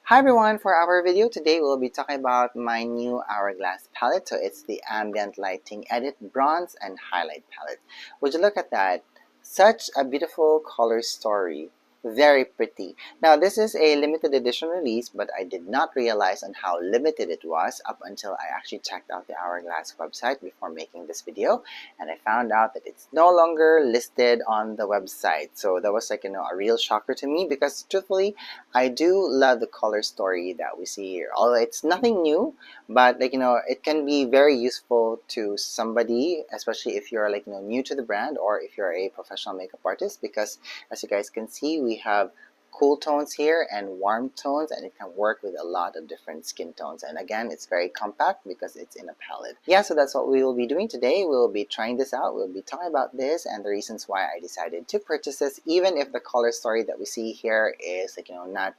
Hi everyone, for our video today we'll be talking about my new Hourglass palette. So it's the Ambient Lighting Edit Bronze and Highlight palette. Would you look at that? Such a beautiful color story. Very pretty. Now this is a limited edition release, but I did not realize on how limited it was up until I actually checked out the Hourglass website before making this video, and I found out that it's no longer listed on the website. So that was a real shocker to me because truthfully I do love the color story that we see here. Although it's nothing new, but it can be very useful to somebody, especially if you're new to the brand or if you're a professional makeup artist, because as you guys can see, we have cool tones here and warm tones, and it can work with a lot of different skin tones. And again, it's very compact because it's in a palette. Yeah, so that's what we will be doing today. We'll be trying this out. We'll be talking about this and the reasons why I decided to purchase this, even if the color story that we see here is not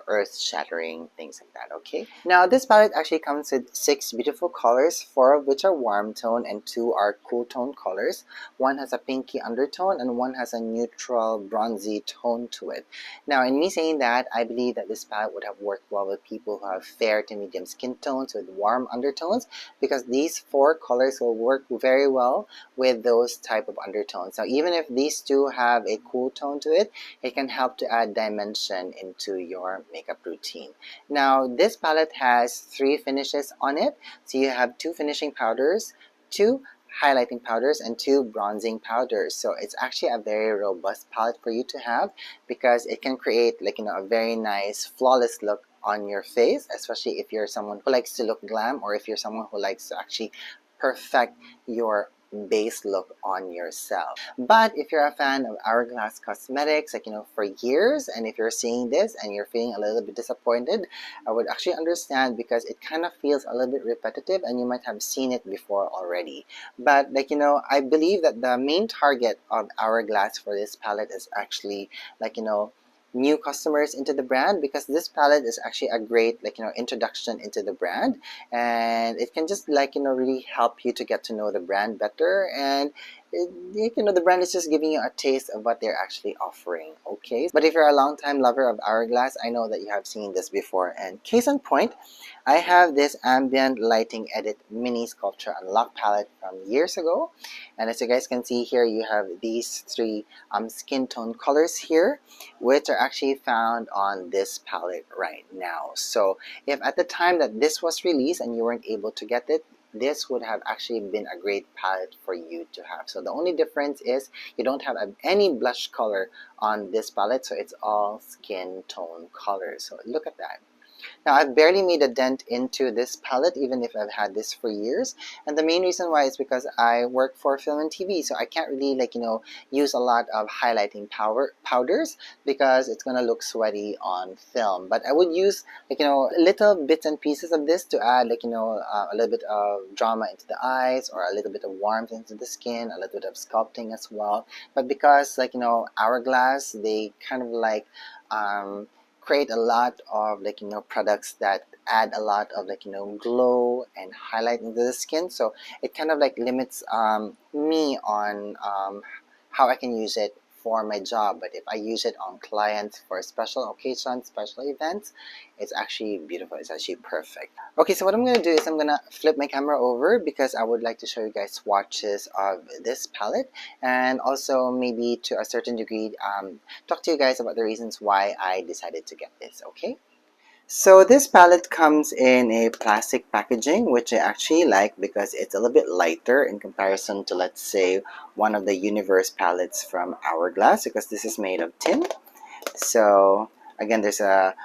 earth-shattering, things like that. Okay, now this palette actually comes with 6 beautiful colors, 4 of which are warm tone and 2 are cool tone colors. One has a pinky undertone and one has a neutral bronzy tone to it. Now, in me saying that, I believe that this palette would have worked well with people who have fair to medium skin tones with warm undertones, because these 4 colors will work very well with those type of undertones. Now, even if these two have a cool tone to it, it can help to add dimension into your makeup routine. Now, this palette has 3 finishes on it. So you have 2 finishing powders, 2 highlighting powders, and 2 bronzing powders. So it's actually a very robust palette for you to have, because it can create a very nice flawless look on your face, especially if you're someone who likes to look glam, or if you're someone who likes to actually perfect your base look on yourself. But if you're a fan of Hourglass Cosmetics for years, and if you're seeing this and you're feeling a little bit disappointed, I would actually understand, because it kind of feels a little bit repetitive and you might have seen it before already. But I believe that the main target of Hourglass for this palette is actually new customers into the brand, because this palette is actually a great introduction into the brand, and it can just really help you to get to know the brand better, and the brand is just giving you a taste of what they're actually offering. Okay, but if you're a long-time lover of Hourglass, I know that you have seen this before. And case in point, I have this Ambient Lighting Edit Mini Sculpture Unlock palette from years ago, and as you guys can see here, you have these 3 skin tone colors here, which are actually found on this palette right now. So if at the time that this was released and you weren't able to get it, this would have actually been a great palette for you to have. So the only difference is you don't have any blush color on this palette, so it's all skin tone colors. So look at that. Now, I've barely made a dent into this palette, even if I've had this for years. And the main reason why is because I work for film and TV, so I can't really use a lot of highlighting powders, because it's gonna look sweaty on film. But I would use little bits and pieces of this to add a little bit of drama into the eyes, or a little bit of warmth into the skin, a little bit of sculpting as well. But because Hourglass, they kind of create a lot of products that add a lot of glow and highlight into the skin, so it kind of limits me on how I can use it for my job. But if I use it on clients for special occasions, special events, it's actually beautiful. It's actually perfect. Okay, so what I'm going to do is I'm going to flip my camera over, because I would like to show you guys swatches of this palette, and also maybe to a certain degree talk to you guys about the reasons why I decided to get this. Okay, so this palette comes in a plastic packaging, which I actually like, because it's a little bit lighter in comparison to, let's say, one of the Universe palettes from Hourglass, because this is made of tin. So again, there's a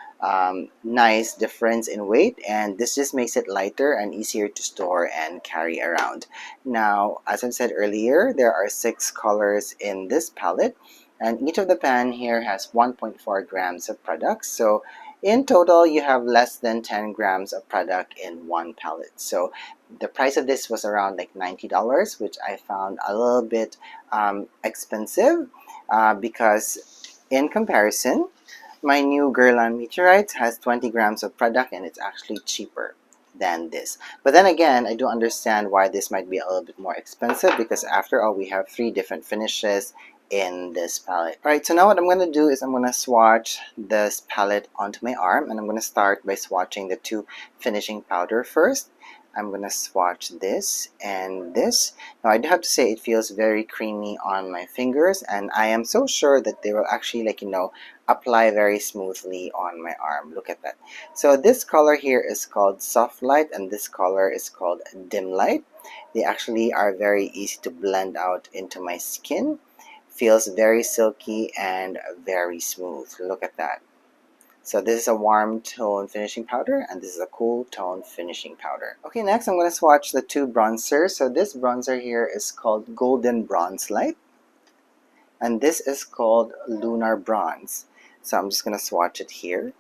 nice difference in weight, and this just makes it lighter and easier to store and carry around. Now, as I said earlier, there are 6 colors in this palette, and each of the pan here has 1.4 grams of product. So in total, you have less than 10 grams of product in one palette. So the price of this was around $90, which I found a little bit expensive, because in comparison, my new Guerlain Meteorites has 20 grams of product, and it's actually cheaper than this. But then again, I do understand why this might be a little bit more expensive, because after all, we have 3 different finishes in this palette. Alright, so now what I'm going to do is I'm going to swatch this palette onto my arm, and I'm going to start by swatching the two finishing powder first. I'm going to swatch this and this. Now I do have to say it feels very creamy on my fingers, and I am so sure that they will actually apply very smoothly on my arm. Look at that. So this color here is called Soft Light, and this color is called Dim Light. They actually are very easy to blend out into my skin. Feels very silky and very smooth. Look at that. So this is a warm tone finishing powder, and this is a cool tone finishing powder. Okay, next I'm going to swatch the two bronzers. So this bronzer here is called Golden Bronze Light, and this is called Lunar Bronze. So I'm just going to swatch it here.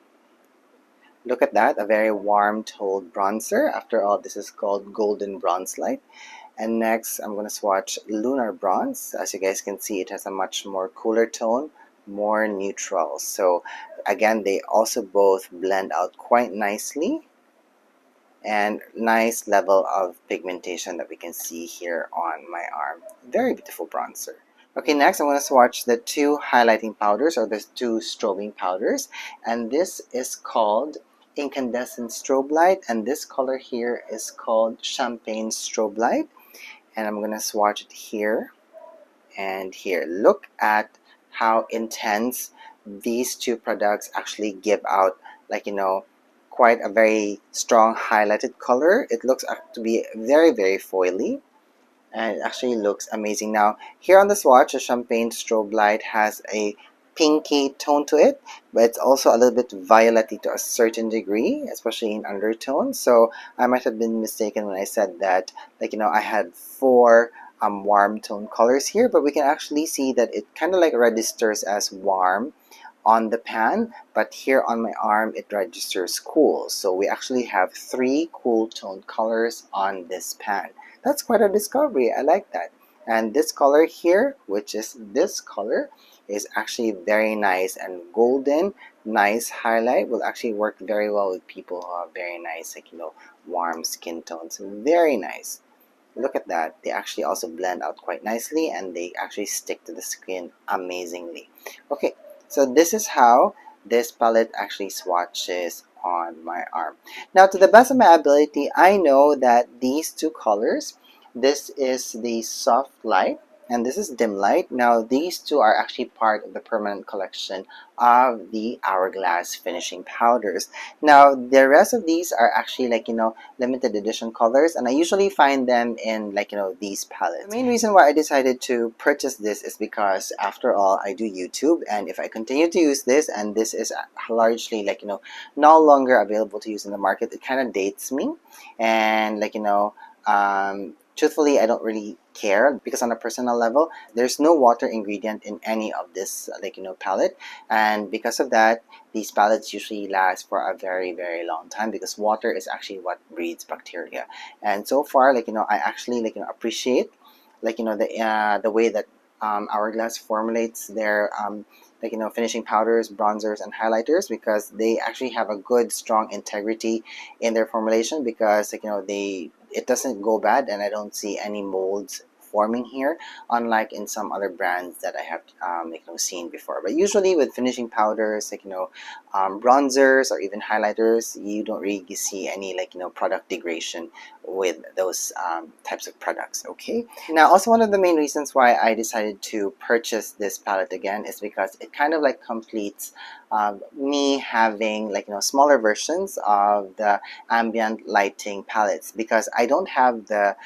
Look at that, a very warm toned bronzer. After all, this is called Golden Bronze Light. And next, I'm going to swatch Lunar Bronze. As you guys can see, it has a much more cooler tone, more neutral. So again, they also both blend out quite nicely, and nice level of pigmentation that we can see here on my arm. Very beautiful bronzer. Okay, next I'm going to swatch the two highlighting powders, or the two strobing powders, and this is called Incandescent Strobe Light, and this color here is called Champagne Strobe Light. And I'm going to swatch it here and here. Look at how intense these two products actually give out, quite a very strong highlighted color. It looks to be very, very foily, and it actually looks amazing. Now, here on the swatch, the Champagne Strobe Light has a pinky tone to it, but it's also a little bit violet-y to a certain degree, especially in undertone. So I might have been mistaken when I said that, I had four warm tone colors here, but we can actually see that it kind of registers as warm on the pan, but here on my arm it registers cool. So we actually have three cool toned colors on this pan. That's quite a discovery. I like that. And this color here, which is this color, is actually very nice, and golden, nice highlight will actually work very well with people who have very nice, warm skin tones. Very nice. Look at that. They actually also blend out quite nicely, and they actually stick to the skin amazingly. Okay, so this is how this palette actually swatches on my arm. Now, to the best of my ability, I know that these two colors, this is the Soft Light and this is Dim Light. Now, these two are actually part of the permanent collection of the Hourglass finishing powders. Now, the rest of these are actually limited edition colors, and I usually find them in these palettes. The main reason why I decided to purchase this is because, after all, I do YouTube, and if I continue to use this, and this is largely no longer available to use in the market, it kind of dates me, and truthfully, I don't really care, because on a personal level, there's no water ingredient in any of this palette, and because of that, these palettes usually last for a very, very long time, because water is actually what breeds bacteria. And so far, I actually appreciate the way that Hourglass formulates their finishing powders, bronzers, and highlighters, because they actually have a good, strong integrity in their formulation, because it doesn't go bad, and I don't see any molds forming here, unlike in some other brands that I have seen before. But usually with finishing powders, bronzers or even highlighters, you don't really see any product degradation with those types of products. Okay, now also one of the main reasons why I decided to purchase this palette again is because it kind of completes me having smaller versions of the ambient lighting palettes, because I don't have the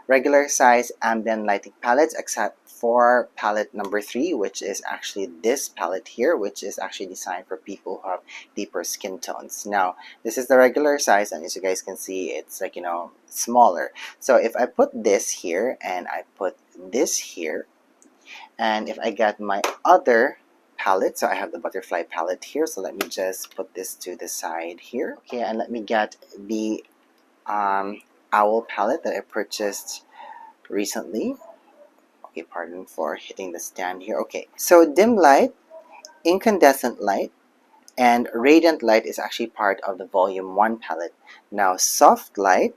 regular size ambient lighting palettes, except for palette number 3, which is actually this palette here, which is actually designed for people who have deeper skin tones. Now, this is the regular size, and as you guys can see, it's smaller. So if I put this here and I put this here, and if I get my other palette, so I have the butterfly palette here, so let me just put this to the side here. Okay, and let me get the owl palette that I purchased recently. Okay, pardon for hitting the stand here. Okay, so dim light, incandescent light, and radiant light is actually part of the volume 1 palette. Now, soft light,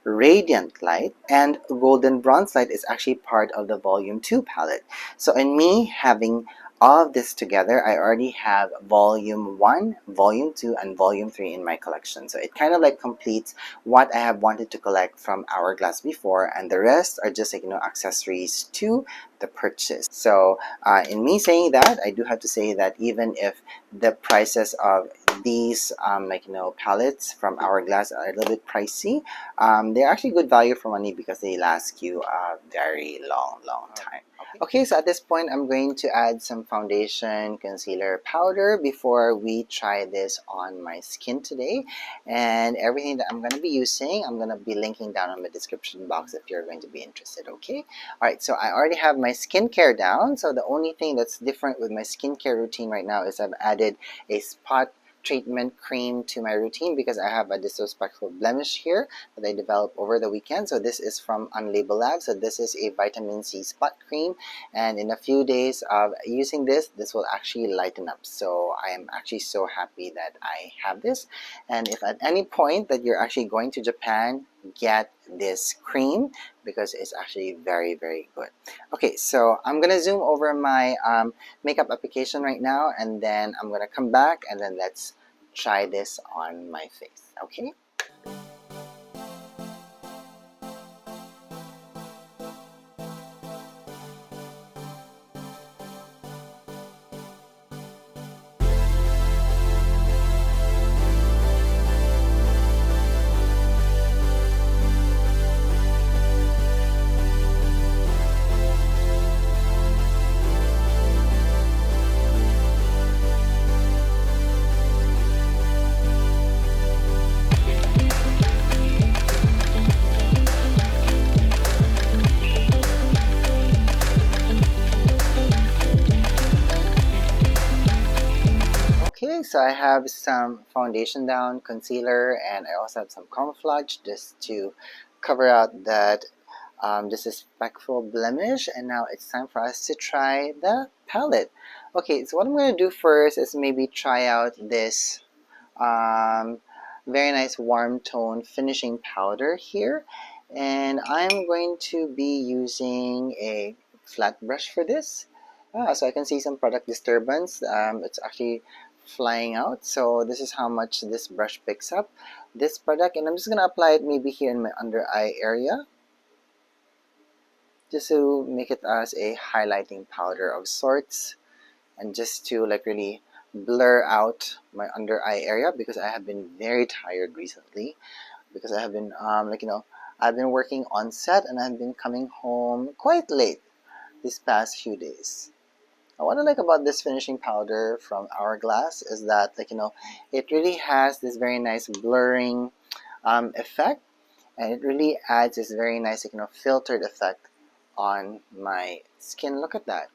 Radiant Light, and Golden Bronze Light is actually part of the Volume 2 palette. So in me having all of this together, I already have Volume 1, Volume 2, and Volume 3 in my collection. So it kind of like completes what I have wanted to collect from Hourglass before, and the rest are just like, accessories to the purchase. So in me saying that, I do have to say that even if the prices of these palettes from Hourglass are a little bit pricey, they're actually good value for money because they last you a very long time. Okay, so at this point, I'm going to add some foundation, concealer, powder before we try this on my skin today. And everything that I'm going to be using, I'm going to be linking down in the description box if you're going to be interested, okay? Alright, so I already have my skincare down. So the only thing that's different with my skincare routine right now is I've added a spot treatment cream to my routine because I have a disrespectful blemish here that I developed over the weekend. So this is from Unlabel Lab. So this is a vitamin C spot cream, and in a few days of using this will actually lighten up. So I am actually so happy that I have this. And if at any point that you're actually going to Japan, get this cream because it's actually very good. Okay, so I'm gonna zoom over my makeup application right now, and then I'm gonna come back and then let's try this on my face, okay? Okay, so I have some foundation down, concealer, and I also have some Camouflage just to cover out that disrespectful blemish. And now it's time for us to try the palette. Okay, so what I'm going to do first is maybe try out this um, very nice warm tone finishing powder here. And I'm going to be using a flat brush for this. So I can see some product disturbance. It's actually flying out. So this is how much this brush picks up this product. And I'm just going to apply it maybe here in my under eye area, just to make it as a highlighting powder of sorts, and just to like really blur out my under eye area because I have been very tired recently because I have been I've been working on set and I've been coming home quite late these past few days. What I like about this finishing powder from Hourglass is that it really has this very nice blurring effect, and it really adds this very nice filtered effect on my skin. Look at that.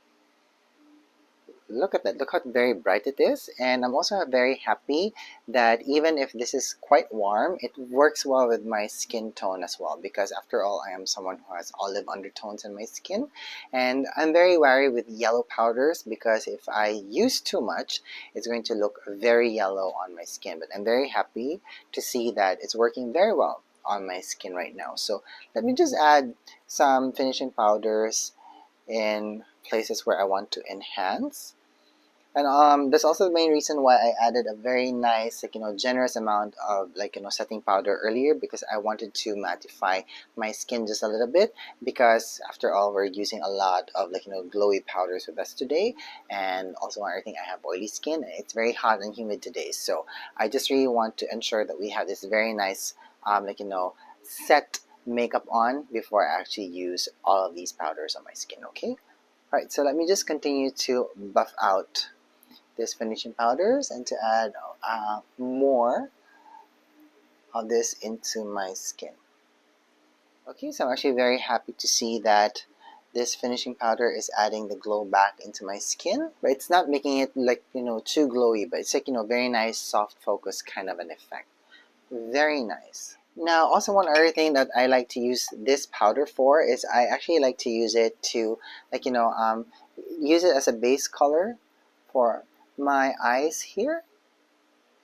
Look at that. Look how very bright it is. And I'm also very happy that even if this is quite warm, it works well with my skin tone as well, because after all, I am someone who has olive undertones in my skin. And I'm very wary with yellow powders because if I use too much, it's going to look very yellow on my skin. But I'm very happy to see that it's working very well on my skin right now. So let me just add some finishing powders in places where I want to enhance. And that's also the main reason why I added a very nice generous amount of setting powder earlier, because I wanted to mattify my skin just a little bit, because after all, we're using a lot of glowy powders with us today. And also one other thing, I have oily skin and it's very hot and humid today, so I just really want to ensure that we have this very nice set makeup on before I actually use all of these powders on my skin. Okay, alright, so let me just continue to buff out this finishing powders and to add more of this into my skin. Okay, so I'm actually very happy to see that this finishing powder is adding the glow back into my skin, but it's not making it too glowy, but it's very nice soft focus kind of an effect. Very nice. Now, also one other thing that I like to use this powder for is I actually like to use it to use it as a base color for my eyes here.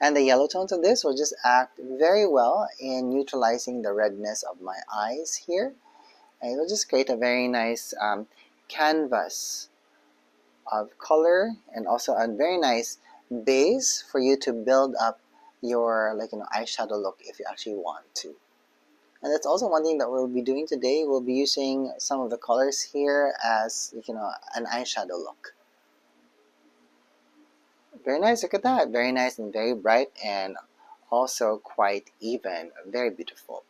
And the yellow tones of this will just act very well in neutralizing the redness of my eyes here. And it will just create a very nice canvas of color, and also a very nice base for you to build up your eyeshadow look if you actually want to. And that's also one thing that we'll be doing today. We'll be using some of the colors here as an eyeshadow look. Very nice, look at that. Very nice and very bright, and also quite even. Very beautiful.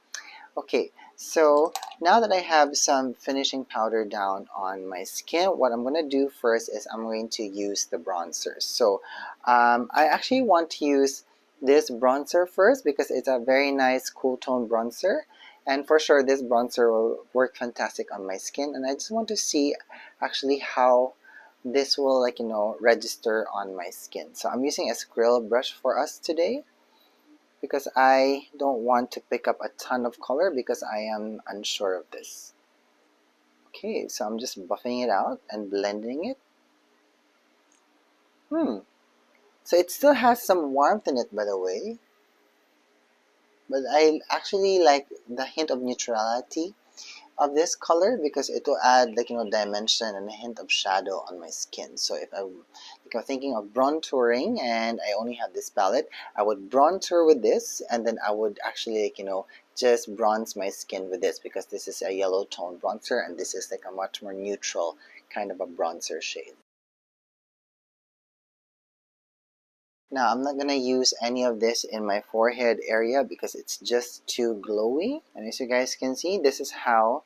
Okay, so now that I have some finishing powder down on my skin, what I'm going to do first is I'm going to use the bronzer. So I actually want to use this bronzer first because it's a very nice cool tone bronzer. And for sure, this bronzer will work fantastic on my skin. And I just want to see actually how this will register on my skin. So I'm using a squirrel brush for us today, because I don't want to pick up a ton of color because I am unsure of this. Okay, so I'm just buffing it out and blending it. So it still has some warmth in it, by the way. But I actually like the hint of neutrality of this color because it will add dimension and a hint of shadow on my skin. So if I'm thinking of bronzing and I only have this palette, I would bronzer with this, and then I would actually just bronze my skin with this, because this is a yellow tone bronzer and this is a much more neutral kind of a bronzer shade. Now I'm not gonna use any of this in my forehead area because it's just too glowy. And as you guys can see, this is how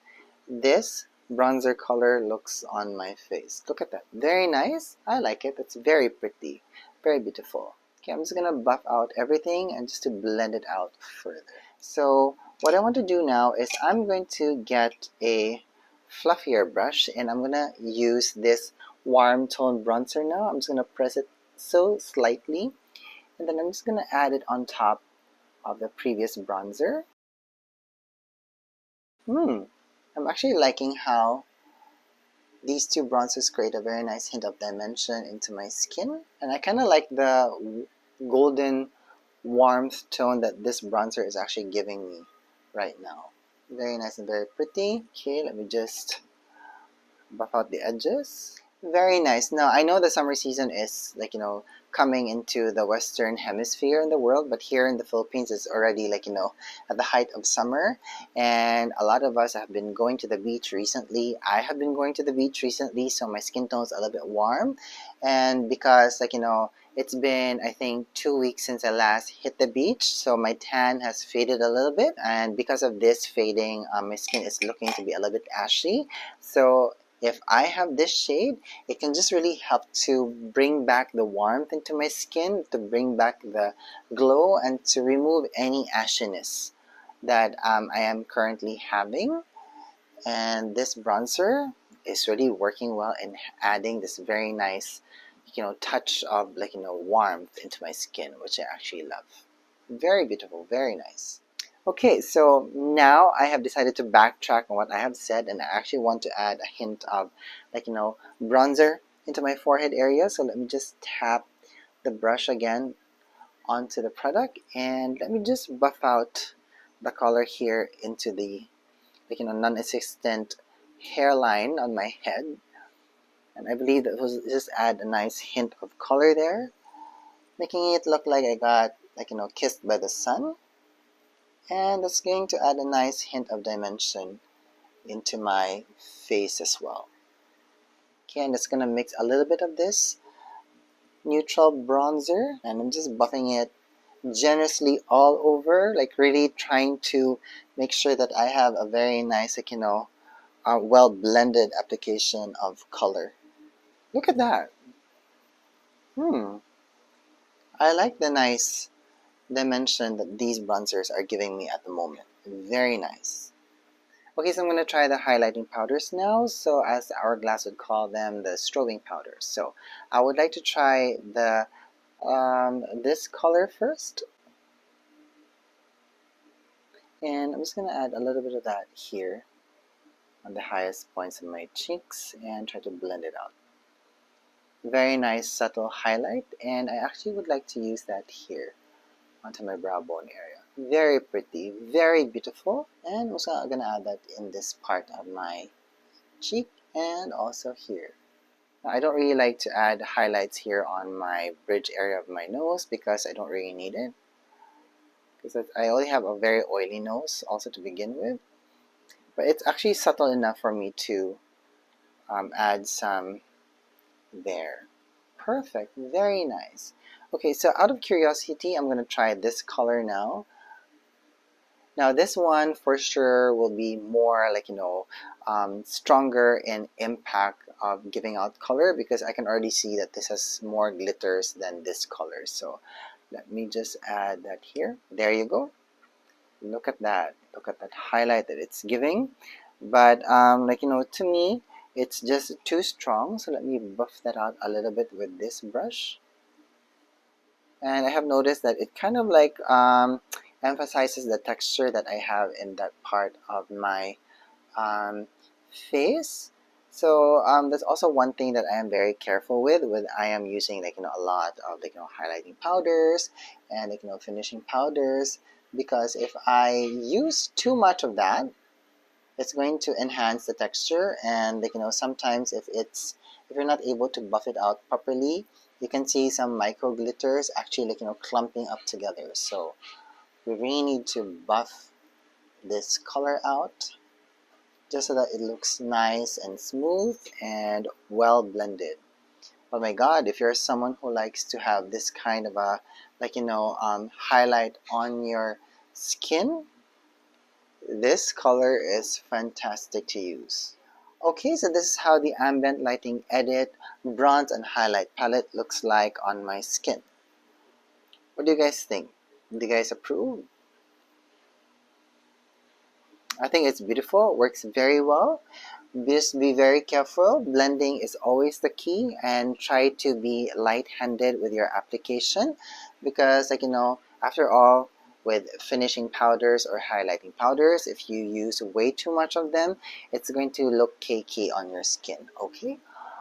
this bronzer color looks on my face. Look at that, very nice. I like it. It's very pretty, very beautiful. Okay, I'm just gonna buff out everything and just to blend it out further. So what I want to do now is I'm going to get a fluffier brush and I'm gonna use this warm tone bronzer now. I'm just gonna press it so slightly, and then I'm just gonna add it on top of the previous bronzer. I'm actually liking how these two bronzers create a very nice hint of dimension into my skin, and I kind of like the golden warmth tone that this bronzer is actually giving me right now. Very nice and very pretty. Okay, let me just buff out the edges. Very nice. Now I know the summer season is coming into the western hemisphere in the world, but here in the Philippines it's already at the height of summer, and a lot of us have been going to the beach recently. I have been going to the beach recently, so my skin tone is a little bit warm, and because it's been I think 2 weeks since I last hit the beach, so my tan has faded a little bit, and because of this fading, my skin is looking to be a little bit ashy. So if I have this shade, it can just really help to bring back the warmth into my skin, to bring back the glow, and to remove any ashiness that I am currently having. And this bronzer is really working well in adding this very nice touch of warmth into my skin, which I actually love. Very beautiful, very nice. Okay, so now I have decided to backtrack on what I have said, and I actually want to add a hint of bronzer into my forehead area. So let me just tap the brush again onto the product, and let me just buff out the color here into the non-existent hairline on my head. And I believe that will just add a nice hint of color there, making it look like I got kissed by the sun. And that's going to add a nice hint of dimension into my face as well. Okay, and it's gonna mix a little bit of this neutral bronzer, and I'm just buffing it generously all over, really trying to make sure that I have a very nice well blended application of color. Look at that. I like the nice dimension that these bronzers are giving me at the moment. Very nice. Okay, so I'm going to try the highlighting powders now. So as Hourglass would call them, the strobing powders. So I would like to try the this color first. And I'm just going to add a little bit of that here on the highest points of my cheeks and try to blend it out. Very nice subtle highlight, and I actually would like to use that here onto my brow bone area. Very pretty, very beautiful. And I'm also gonna add that in this part of my cheek and also here. Now, I don't really like to add highlights here on my bridge area of my nose because I don't really need it. Because I only have a very oily nose also to begin with. But it's actually subtle enough for me to add some there. Perfect, very nice. Okay, so out of curiosity, I'm going to try this color now. Now this one for sure will be more like, stronger in impact of giving out color because I can already see that this has more glitters than this color. So let me just add that here. There you go. Look at that. Look at that highlight that it's giving. But to me, it's just too strong. So let me buff that out a little bit with this brush. And I have noticed that it kind of like emphasizes the texture that I have in that part of my face. So that's also one thing that I am very careful with I am using a lot of highlighting powders and finishing powders, because if I use too much of that, it's going to enhance the texture, and sometimes if you're not able to buff it out properly, you can see some micro glitters actually clumping up together. So we really need to buff this color out just so that it looks nice and smooth and well blended. Oh my god, if you're someone who likes to have this kind of a highlight on your skin, this color is fantastic to use. Okay, so this is how the Ambient Lighting Edit Bronze and Highlight Palette looks like on my skin. What do you guys think? Do you guys approve? I think it's beautiful, it works very well. Just be very careful. Blending is always the key, and try to be light-handed with your application because after all, with finishing powders or highlighting powders, if you use way too much of them, it's going to look cakey on your skin, okay?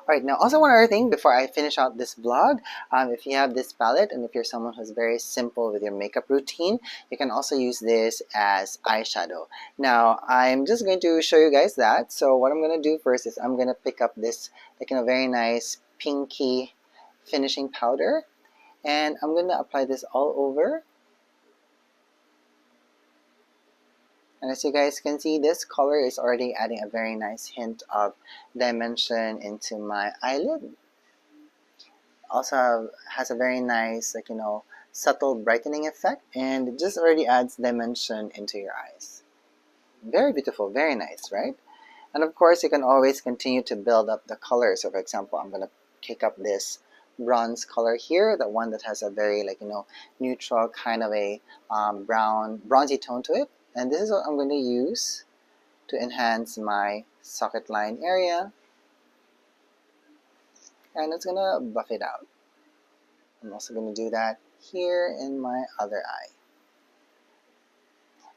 Alright, now also one other thing before I finish out this vlog, if you have this palette and if you're someone who's very simple with your makeup routine, you can also use this as eyeshadow. Now, I'm just going to show you guys that. So what I'm going to do first is I'm going to pick up this very nice pinky finishing powder, and I'm going to apply this all over. And as you guys can see, this color is already adding a very nice hint of dimension into my eyelid. Also has a very nice, subtle brightening effect, and it just already adds dimension into your eyes. Very beautiful, very nice, right? And of course, you can always continue to build up the color. So for example, I'm going to pick up this bronze color here, the one that has a very neutral kind of a bronzy tone to it. And this is what I'm going to use to enhance my socket line area. And it's going to buff it out. I'm also going to do that here in my other eye.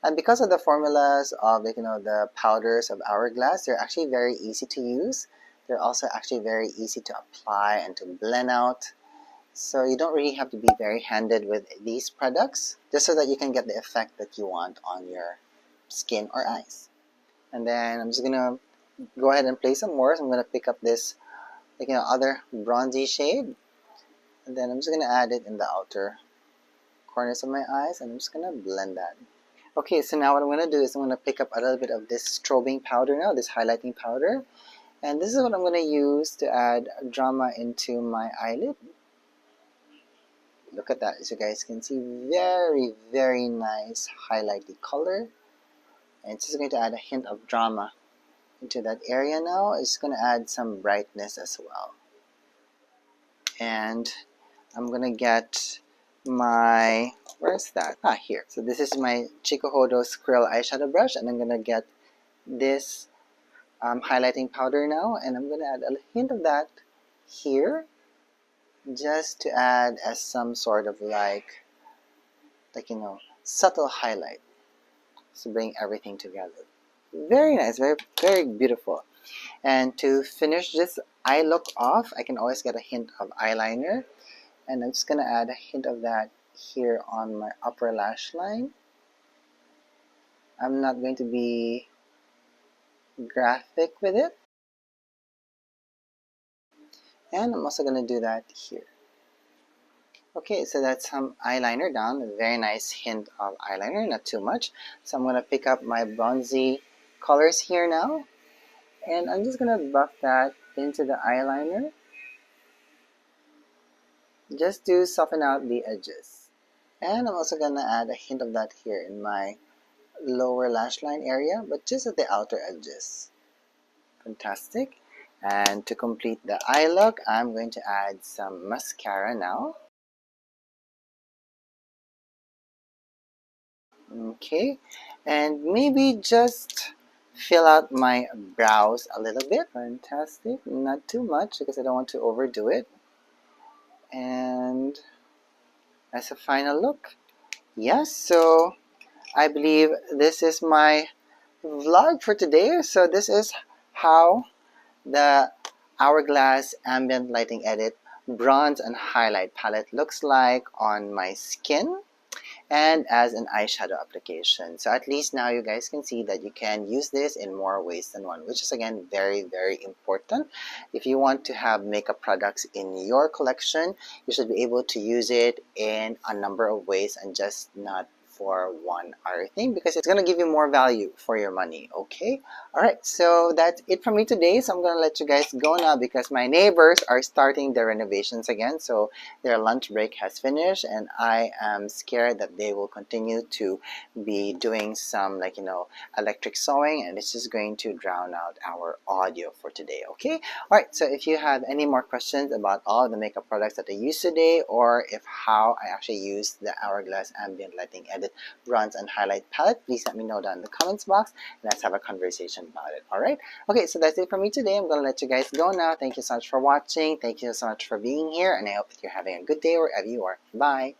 And because of the formulas of the powders of Hourglass, they're actually very easy to use. They're also actually very easy to apply and to blend out. So you don't really have to be very handed with these products, just so that you can get the effect that you want on your skin or eyes. And then I'm just gonna go ahead and place some more. So I'm gonna pick up this other bronzy shade, and then I'm just gonna add it in the outer corners of my eyes, and I'm just gonna blend that. Okay, so now what I'm gonna do is I'm gonna pick up a little bit of this strobing powder now, this highlighting powder, and this is what I'm gonna use to add drama into my eyelid. Look at that, as you guys can see, very, very nice highlighty color. And it's just going to add a hint of drama into that area now. It's going to add some brightness as well. And I'm going to get my, where's that? Ah, here. So this is my Chikuhodo Skrill eyeshadow brush, and I'm going to get this highlighting powder now, and I'm going to add a hint of that here, just to add as some sort of subtle highlight, to bring everything together. Very nice, very, very beautiful. And to finish this eye look off, I can always get a hint of eyeliner, and I'm just gonna add a hint of that here on my upper lash line. I'm not going to be graphic with it. And I'm also going to do that here. Okay, so that's some eyeliner down. A very nice hint of eyeliner, not too much. So I'm going to pick up my bronzy colors here now. And I'm just going to buff that into the eyeliner, just to soften out the edges. And I'm also going to add a hint of that here in my lower lash line area, but just at the outer edges. Fantastic. And to complete the eye look, I'm going to add some mascara now. Okay, and maybe just fill out my brows a little bit. Fantastic. Not too much because I don't want to overdo it. And as a final look, yes, so I believe this is my vlog for today. So this is how the Hourglass Ambient Lighting Edit Bronze and Highlight Palette looks like on my skin and as an eyeshadow application. So at least now you guys can see that you can use this in more ways than one, which is again very, very important. If you want to have makeup products in your collection, you should be able to use it in a number of ways and just not for one other thing, because it's going to give you more value for your money. Okay, all right, so that's it from me today. So I'm going to let you guys go now because my neighbors are starting their renovations again. So their lunch break has finished and I am scared that they will continue to be doing some, like, electric sewing, and it's just going to drown out our audio for today. Okay, all right, so if you have any more questions about all the makeup products that I used today, or if how I actually used the Hourglass Ambient Lighting Edit Bronze and Highlight Palette, please let me know down in the comments box and let's have a conversation about it. All right, okay, so that's it for me today. I'm going to let you guys go now. Thank you so much for watching. Thank you so much for being here, and I hope that you're having a good day wherever you are. Bye.